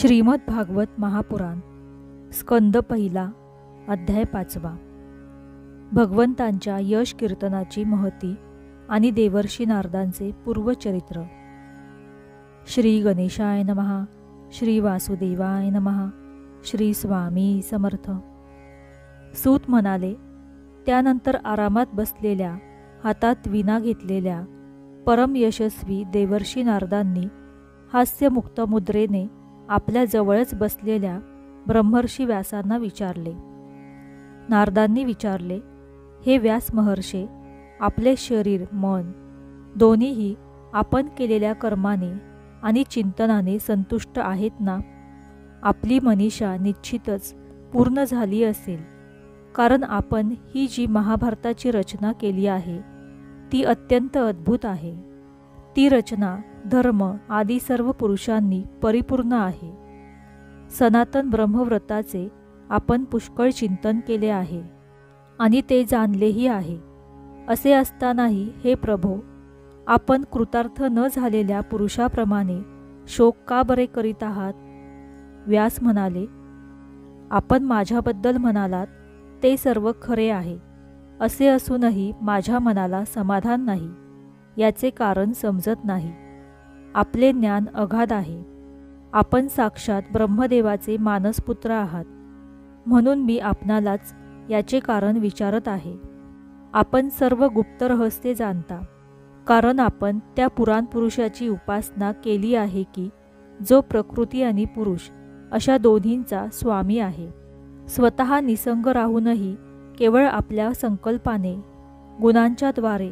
श्रीमद भागवत महापुराण स्कंद पहिला अध्याय 5. भगवंतांच्या यश कीर्तनाची महती आणि देवर्षी नारदांचे पूर्वचरित्र. श्री गणेशाय नमः. श्री वासुदेवाय नमः. श्री स्वामी समर्थ. सूत म्हणाले, त्यानंतर आरामात बसलेल्या, हातात वीणा घेतलेल्या परम यशस्वी देवर्षी नारदांनी हास्यमुक्त मुद्रेने आपल्या जवळच बसलेल्या ब्रह्मर्षी व्यासांना विचारले. नारदांनी विचारले, हे व्यास महर्षे, आपले शरीर मन दोन्हीही आपण केलेल्या कर्माने आणि चिंतनाने संतुष्ट आहेत ना? आपली मनीषा निश्चितच पूर्ण झाली असेल, कारण आपण ही जी महाभारताची रचना केली आहे ती अत्यंत अद्भुत आहे. ती रचना धर्म आदी सर्व पुरुषांनी परिपूर्ण आहे. सनातन ब्रह्मव्रताचे आपण पुष्कळ चिंतन केले आहे आणि ते जाणलेही आहे. असे असतानाही हे प्रभो, आपण कृतार्थ न झालेल्या पुरुषाप्रमाणे शोक का बरे करीत आहात? व्यास म्हणाले, आपण माझ्याबद्दल म्हणालात ते सर्व खरे आहे. असे असूनही माझ्या मनाला समाधान नाही. याचे कारण समजत नाही. आपले ज्ञान अगाध आहे. आपण साक्षात ब्रह्मदेवाचे मानसपुत्र आहात, म्हणून मी आपणालाच याचे कारण विचारत आहे. आपण सर्व गुप्त रहस्ये जाणता, कारण आपण त्या पुराण पुरुषाची उपासना केली आहे की जो प्रकृती आणि पुरुष अशा दोन्हींचा स्वामी आहे. स्वतः निसंग राहूनही केवळ आपल्या संकल्पाने गुणांच्या द्वारे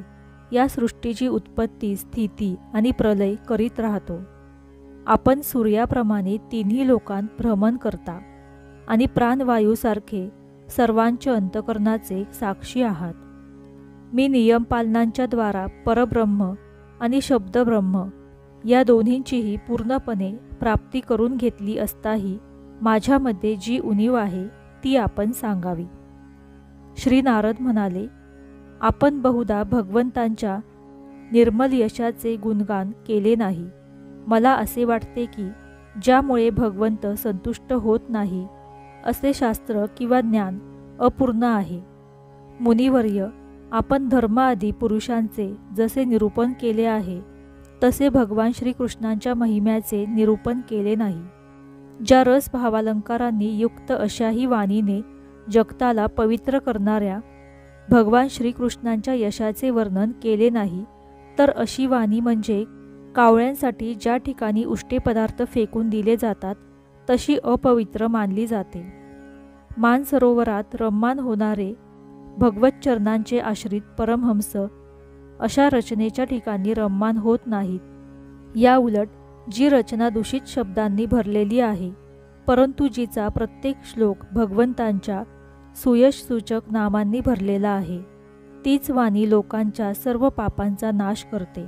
या सृष्टीची उत्पत्ती, स्थिती आणि प्रलय करीत राहतो. आपण सूर्याप्रमाणे तिन्ही लोकांत भ्रमण करता आणि प्राणवायूसारखे सर्वांच्या अंतकरणाचे साक्षी आहात. मी नियमपालनांच्या द्वारा परब्रह्म आणि शब्दब्रह्म या दोन्हींचीही पूर्णपणे प्राप्ती करून घेतली असताही माझ्यामध्ये जी उणीव आहे ती आपण सांगावी. श्री नारद म्हणाले, आपण बहुधा भगवंतांच्या निर्मल यशाचे गुणगान केले नाही. मला असे वाटते की ज्यामुळे भगवंत संतुष्ट होत नाही असे शास्त्र किंवा ज्ञान अपूर्ण आहे. मुनिवर्य, आपण धर्म आदी पुरुषांचे जसे निरूपण केले आहे तसे भगवान श्रीकृष्णांच्या महिम्याचे निरूपण केले नाही. ज्या रस भावालंकारांनी युक्त अशाही वाणीने जगताला पवित्र करणाऱ्या भगवान श्रीकृष्णांच्या यशाचे वर्णन केले नाही, तर अशी वाणी म्हणजे कावळ्यांसाठी ज्या ठिकाणी उष्टे पदार्थ फेकून दिले जातात तशी अपवित्र मानली जाते. मानसरोवरात रम्मान होणारे भगवत चरणांचे आश्रित परमहंस अशा रचनेच्या ठिकाणी रम्मान होत नाहीत. या उलट जी रचना दूषित शब्दांनी भरलेली आहे, परंतु जिचा प्रत्येक श्लोक भगवंतांच्या सुयशसूचक नामांनी भरलेला आहे, तीच वाणी लोकांच्या सर्व पापांचा नाश करते.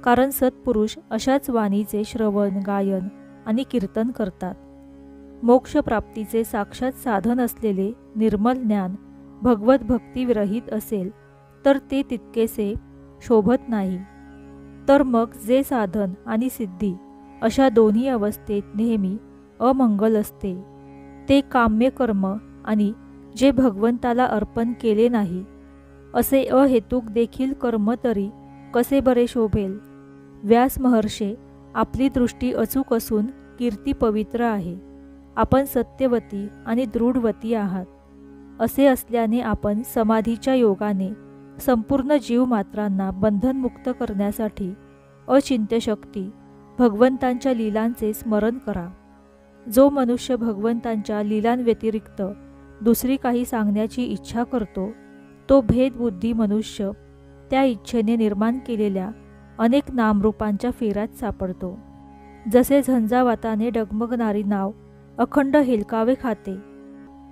कारण सत्पुरुष अशाच वाणीचे श्रवण, गायन आणि कीर्तन करतात. मोक्षप्राप्तीचे साक्षात साधन असलेले निर्मल ज्ञान भगवत भक्तिविरहित असेल तर ते तितकेसे शोभत नाही. तर मग जे साधन आणि सिद्धी अशा दोन्ही अवस्थेत नेहमी अमंगल असते ते काम्य कर्म आणि जे भगवंताला अर्पण केले नाही असे अहेतुक देखील कर्म तरी कसे बरे शोभेल? व्यास महर्षे, आपली दृष्टी अचूक असून कीर्ती पवित्र आहे. आपण सत्यवती आणि दृढवती आहात. असे असल्याने आपण समाधीच्या योगाने संपूर्ण जीवमात्रांना बंधनमुक्त करण्यासाठी अचिंत्य शक्ती भगवंतांच्या लीलांचे स्मरण करा. जो मनुष्य भगवंतांच्या लीलांव्यतिरिक्त दुसरी काही सांगण्याची इच्छा करतो तो भेदबुद्धी मनुष्य त्या इच्छेने निर्माण केलेल्या अनेक नामरूपांच्या फेऱ्यात सापडतो. जसे झंझावाताने डगमगणारी नाव अखंड हेलकावे खाते,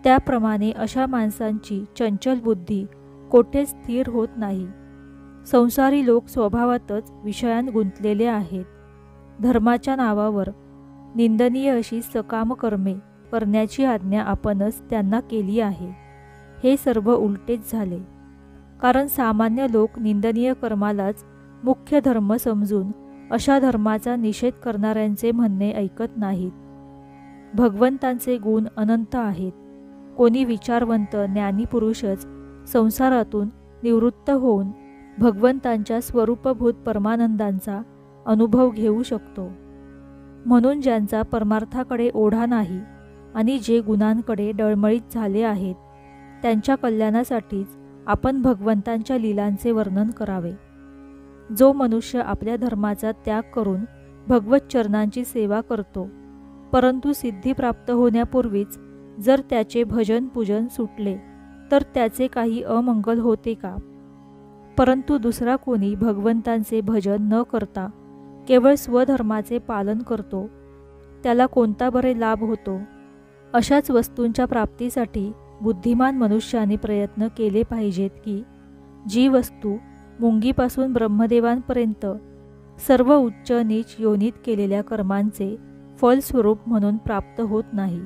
त्याप्रमाणे अशा माणसांची चंचल बुद्धी कोठेच स्थिर होत नाही. संसारी लोक स्वभावातच विषयात गुंतलेले आहेत. धर्माच्या नावावर निंदनीय अशी सकाम कर्मे करण्याची आज्ञा आपणच त्यांना केली आहे. हे सर्व उलटेच झाले, कारण सामान्य लोक निंदनीय कर्मालाच मुख्य धर्म समजून अशा धर्माचा निषेध करणाऱ्यांचे म्हणणे ऐकत नाहीत. भगवंतांचे गुण अनंत आहेत. कोणी विचारवंत ज्ञानी पुरुषच संसारातून निवृत्त होऊन भगवंतांच्या स्वरूपभूत परमानंदांचा अनुभव घेऊ शकतो. म्हणून ज्यांचा परमार्थाकडे ओढा नाही आणि जे गुणांकडे डळमळीत झाले आहेत, त्यांच्या कल्याणासाठीच आपण भगवंतांच्या लीलांचे वर्णन करावे. जो मनुष्य आपल्या धर्माचा त्याग करून भगवत चरणांची सेवा करतो, परंतु सिद्धी प्राप्त होण्यापूर्वीच जर त्याचे भजन पूजन सुटले तर त्याचे काही अमंगल होते का? परंतु दुसरा कोणी भगवंतांचे भजन न करता केवळ स्वधर्माचे पालन करतो, त्याला कोणता बरे लाभ होतो? अशाच वस्तूंच्या प्राप्तीसाठी बुद्धिमान मनुष्याने प्रयत्न केले पाहिजेत की जी वस्तू मुंगीपासून ब्रह्मदेवांपर्यंत सर्व उच्च नीच योनीत केलेल्या कर्मांचे फलस्वरूप म्हणून प्राप्त होत नाही.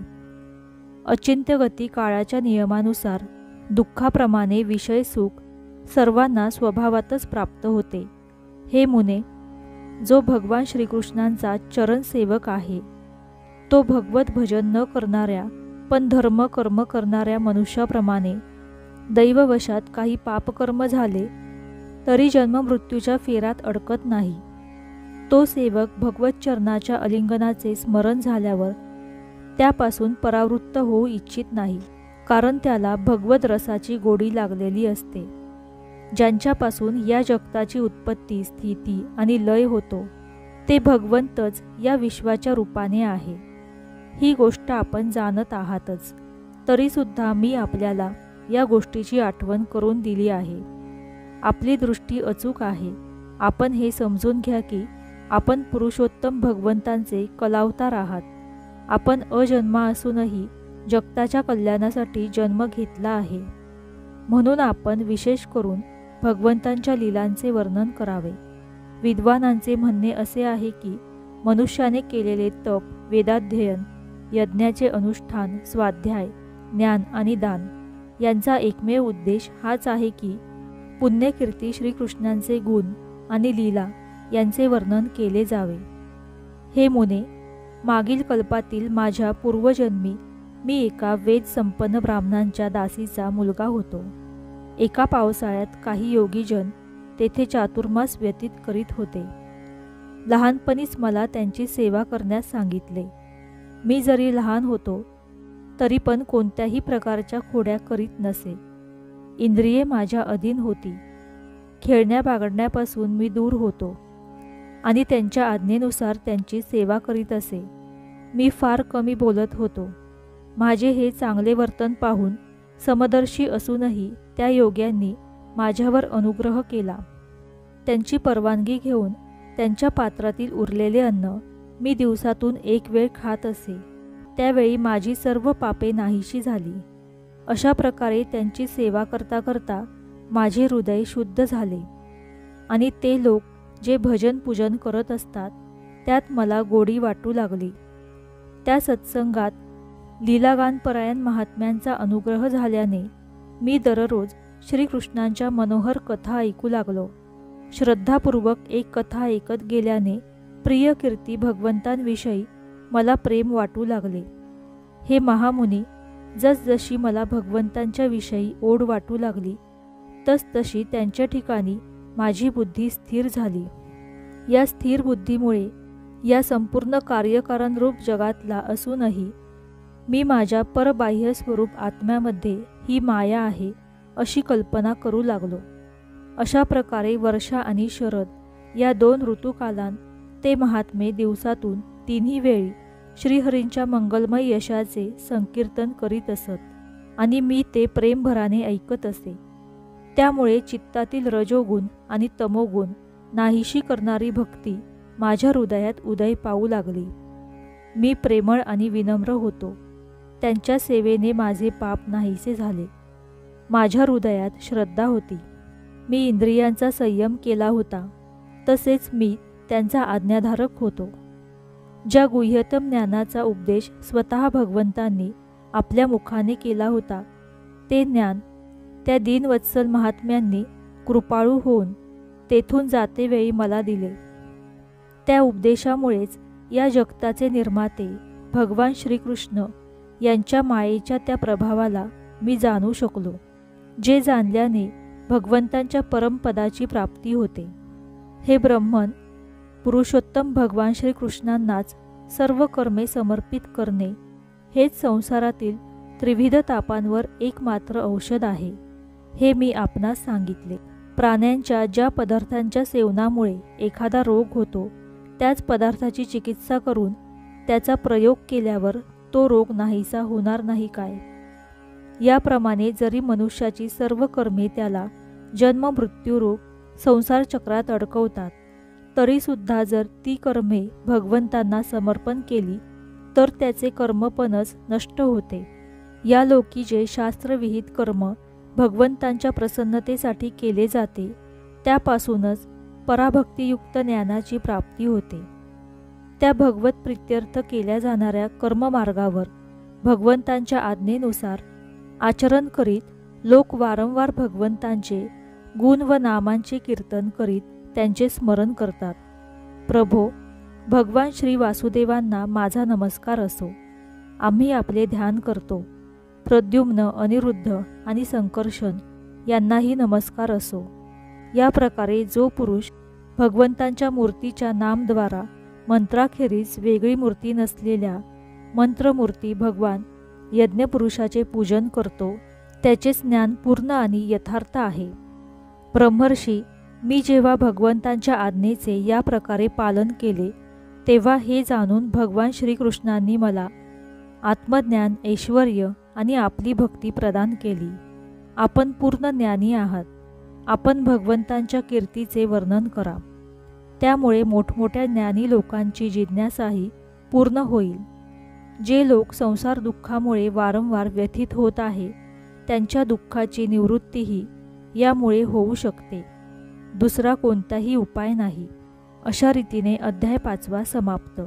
अचिंत्य गती काळाच्या नियमानुसार दुःखाप्रमाणे विषय सुख सर्वांना स्वभावातच प्राप्त होते. हे मुने, जो भगवान श्रीकृष्णांचा चरण सेवक आहे, तो भगवत भजन न करणाऱ्या पण धर्म कर्म करणाऱ्या मनुष्याप्रमाणे दैववशात काही पापकर्म झाले तरी जन्ममृत्यूच्या फेरात अडकत नाही. तो सेवक भगवत चरणाच्या अलिंगनाचे स्मरण झाल्यावर त्यापासून परावृत्त होऊ इच्छित नाही, कारण त्याला भगवत रसाची गोडी लागलेली असते. ज्यांच्यापासून या जगताची उत्पत्ती स्थिती आणि लय होतो ते भगवंतच या विश्वाच्या रूपाने आहे. ही गोष्ट आपण जाणत आहातच, तरीसुद्धा मी आपल्याला या गोष्टीची आठवण करून दिली आहे. आपली दृष्टी अचूक आहे. आपण हे समजून घ्या की आपण पुरुषोत्तम भगवंतांचे कलावतार आहात. आपण अजन्मा असूनही जगताच्या कल्याणासाठी जन्म घेतला आहे. म्हणून आपण विशेष करून भगवंतांच्या लीलांचे वर्णन करावे. विद्वानांचे म्हणणे असे आहे की मनुष्याने केलेले तप, वेदाध्ययन, यज्ञाचे अनुष्ठान, स्वाध्याय, ज्ञान आणि दान यांचा एकमेव उद्देश हाच आहे की पुण्यकीर्ती श्रीकृष्णांचे गुण आणि लीला यांचे वर्णन केले जावे. हे मुने, मागील कल्पातील माझ्या पूर्वजन्मी मी एका वेद संपन्न ब्राह्मणांच्या दासीचा मुलगा होतो. एका पावसाळ्यात काही योगीजन तेथे चातुर्मास व्यतीत करीत होते. लहानपणीच मला त्यांची सेवा करण्यास सांगितले. मी जरी लहान होतो तरी पण कोणत्याही प्रकारच्या खोड्या करीत नसे. इंद्रिये माझ्या अधीन होती. खेळण्या बागडण्यापासून मी दूर होतो आणि त्यांच्या आज्ञेनुसार त्यांची सेवा करीत असे. मी फार कमी बोलत होतो. माझे हे चांगले वर्तन पाहून समदर्शी असूनही त्या योग्यांनी माझ्यावर अनुग्रह केला. त्यांची परवानगी घेऊन त्यांच्या पात्रातील उरलेले अन्न मी दिवसातून एक वेळ खात असे. त्यावेळी माझी सर्व पापे नाहीशी झाली. अशा प्रकारे त्यांची सेवा करता करता माझे हृदय शुद्ध झाले आणि ते लोक जे भजन पूजन करत असतात त्यात मला गोडी वाटू लागली. त्या सत्संगात लीलागानपरायण महात्म्यांचा अनुग्रह झाल्याने मी दररोज श्रीकृष्णांच्या मनोहर कथा ऐकू लागलो. श्रद्धापूर्वक एक कथा ऐकत गेल्याने प्रिय कीर्ती भगवंतांविषयी मला प्रेम वाटू लागले. हे महामुनी, जसजशी मला भगवंतांच्या विषयी ओढ वाटू लागली तसतशी त्यांच्या ठिकाणी माझी बुद्धी स्थिर झाली. या स्थिर बुद्धीमुळे या संपूर्ण कार्यकारणरूप जगातला असूनही मी माझ्या परबाह्य स्वरूप आत्म्यामध्ये ही माया आहे अशी कल्पना करू लागलो. अशा प्रकारे वर्षा आणि शरद या 2 ऋतुकालांत ते महात्मे दिवसातून 3ही वेळी श्रीहरींच्या मंगलमय यशाचे संकीर्तन करीत असत आणि मी ते प्रेमभराने ऐकत असे. त्यामुळे चित्तातील रजोगुण आणि तमोगुण नाहीशी करणारी भक्ती माझ्या हृदयात उदय पावू लागली. मी प्रेमळ आणि विनम्र होतो. त्यांच्या सेवेने माझे पाप नाहीसे झाले. माझ्या हृदयात श्रद्धा होती. मी इंद्रियांचा संयम केला होता. तसेच मी त्यांचा आज्ञाधारक होतो. ज्या गुह्यतम ज्ञानाचा उपदेश स्वतः भगवंतांनी आपल्या मुखाने केला होता ते ज्ञान त्या दीनवत्सल महात्म्यांनी कृपाळू होऊन तेथून जातेवेळी मला दिले. त्या उपदेशामुळेच या जगताचे निर्माते भगवान श्रीकृष्ण यांच्या मायेच्या त्या प्रभावाला मी जाणू शकलो, जे जाणल्याने भगवंतांच्या परमपदाची प्राप्ती होते. हे ब्रह्मन, पुरुषोत्तम भगवान श्रीकृष्णांनाच सर्व कर्मे समर्पित करणे हेच संसारातील त्रिविध तापांवर एकमात्र औषध आहे, हे मी आपणास सांगितले. प्राण्यांच्या ज्या पदार्थांच्या सेवनामुळे एखादा रोग होतो, त्याच पदार्थाची चिकित्सा करून त्याचा प्रयोग केल्यावर तो रोग नाहीसा होणार नाही काय? याप्रमाणे जरी मनुष्याची सर्व कर्मे त्याला जन्म मृत्यूरूप संसार चक्रात अडकवतात, तरीसुद्धा जर ती कर्मे भगवंतांना समर्पण केली तर त्याचे कर्मपणच नष्ट होते. या लोकी जे शास्त्रविहित कर्म भगवंतांच्या प्रसन्नतेसाठी केले जाते, त्यापासूनच पराभक्तियुक्त ज्ञानाची प्राप्ती होते. त्या भगवत प्रित्यर्थ केल्या जाणाऱ्या कर्ममार्गावर भगवंतांच्या आज्ञेनुसार आचरण करीत लोक वारंवार भगवंतांचे गुण व नामांचे कीर्तन करीत त्यांचे स्मरण करतात. प्रभो, भगवान श्री वासुदेवांना माझा नमस्कार असो. आम्ही आपले ध्यान करतो. प्रद्युम्न, अनिरुद्ध आणि संकर्षण यांनाही नमस्कार असो. या प्रकारे जो पुरुष भगवंतांच्या मूर्तीच्या नामद्वारा मंत्राखेरीज वेगळी मूर्ती नसलेल्या मंत्रमूर्ती भगवान यज्ञपुरुषाचे पूजन करतो, त्याचे ज्ञान पूर्ण आणि यथार्थ आहे. ब्रह्मर्षी, मी जेव्हा भगवंतांच्या आज्ञेचे या प्रकारे पालन केले, तेव्हा हे जाणून भगवान श्रीकृष्णांनी मला आत्मज्ञान, ऐश्वर्य आणि आपली भक्ती प्रदान केली. आपण पूर्ण ज्ञानी आहात. आपण भगवंतांच्या कीर्तीचे वर्णन करा. त्यामुळे मोठमोठ्या ज्ञानी लोकांची जिज्ञासाही पूर्ण होईल. जे लोक संसार दुःखामुळे वारंवार व्यथित होत आहे, त्यांच्या दुःखाची निवृत्तीही यामुळे होऊ शकते. दुसरा कोणताही उपाय नाही. अशा रीतीने अध्याय 5 समाप्त.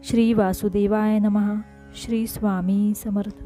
श्री वासुदेवाय नमः. श्री स्वामी समर्थ.